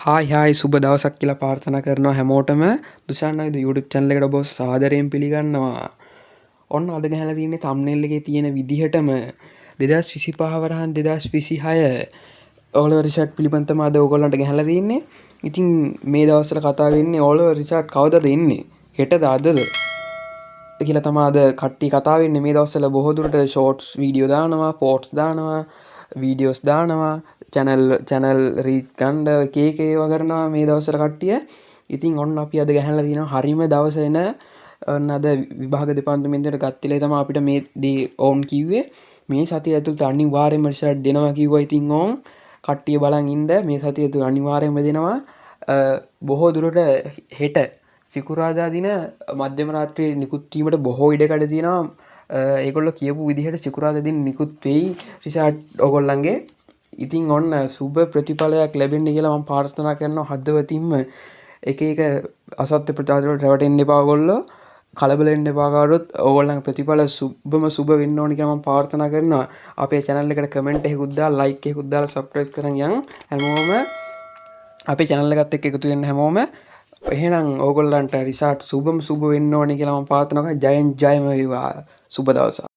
Hi සුබ දවසක් කියලා ප්‍රාර්ථනා කරනවා හැමෝටම. දුෂාන් අයිද YouTube channel එකට ඔබ සාදරයෙන් පිළිගන්නවා. ඔන්න අද ගහලා තියෙන්නේ thumbnail එකේ තියෙන විදිහටම 2025 වරහන් 2026 all over result පිළිබඳව තමයි අද ඔයගොල්ලන්ට ගහලා තියෙන්නේ. ඉතින් මේ දවස්වල කතා වෙන්නේ all over result කවදද එන්නේ? හෙටද අදද? කියලා තමයි අද කට්ටිය කතා වෙන්නේ. මේ දවස්වල බොහෝ දුරට shorts video දානවා, posts දානවා, videos දානවා, channel reach ගන්න එක ඒවා කරනවා මේ දවස්වල කට්ටිය. ඉතින් ඔන්න අපි අද ගහලා තියෙනවා හරිම දවස එන ඔන්න අද විභාග දෙපාර්තමේන්තුවට ගත්තලේ තමයි අපිට මේ දේ ඕන් කිව්වේ. මේ සතිය ඇතුළත අනිවාර්යයෙන්ම රිසල්ට් දෙනවා කිව්වා. ඉතින් ඕන් කට්ටිය බලන් ඉන්න මේ සතිය ඇතුළත අනිවාර්යයෙන්ම දෙනවා. බොහෝ දුරට හෙට සිකුරාදා දින මධ්‍යම රාත්‍රියේ නිකුත් වීමට බොහෝ ඉඩකඩ තියෙනවා. ඒගොල්ලෝ කියපු විදිහට සිකුරාදා දින නිකුත් වෙයි රිසල්ට් ඕගොල්ලන්ගේ. ඉතින් ඔන්න සුබ ප්‍රතිඵලයක් ලැබෙන්න කියලා මම ප්‍රාර්ථනා කරනවා හදවතින්ම. එක අසත්‍ය ප්‍රචාර වලට රැවටෙන්න එපා ඔයගොල්ලෝ. කලබල වෙන්න එපා කාටවත්. ඕගොල්ලන්ගේ ප්‍රතිඵල සුබ වෙන්න ඕනි කියලා මම ප්‍රාර්ථනා කරනවා. අපේ channel එකට comment එකකුත් දාලා like එකකුත් දාලා subscribe කරන් යන් හැමෝම අපේ channel එකත් එක්ක එකතු වෙන්න හැමෝම. එහෙනම් ඕගොල්ලන්ට රිසල්ට් සුබ වෙන්න ඕනි කියලා මම ප්‍රාර්ථනා කරනවා. ජයෙන් ජයම වේවා. සුබ දවසක්.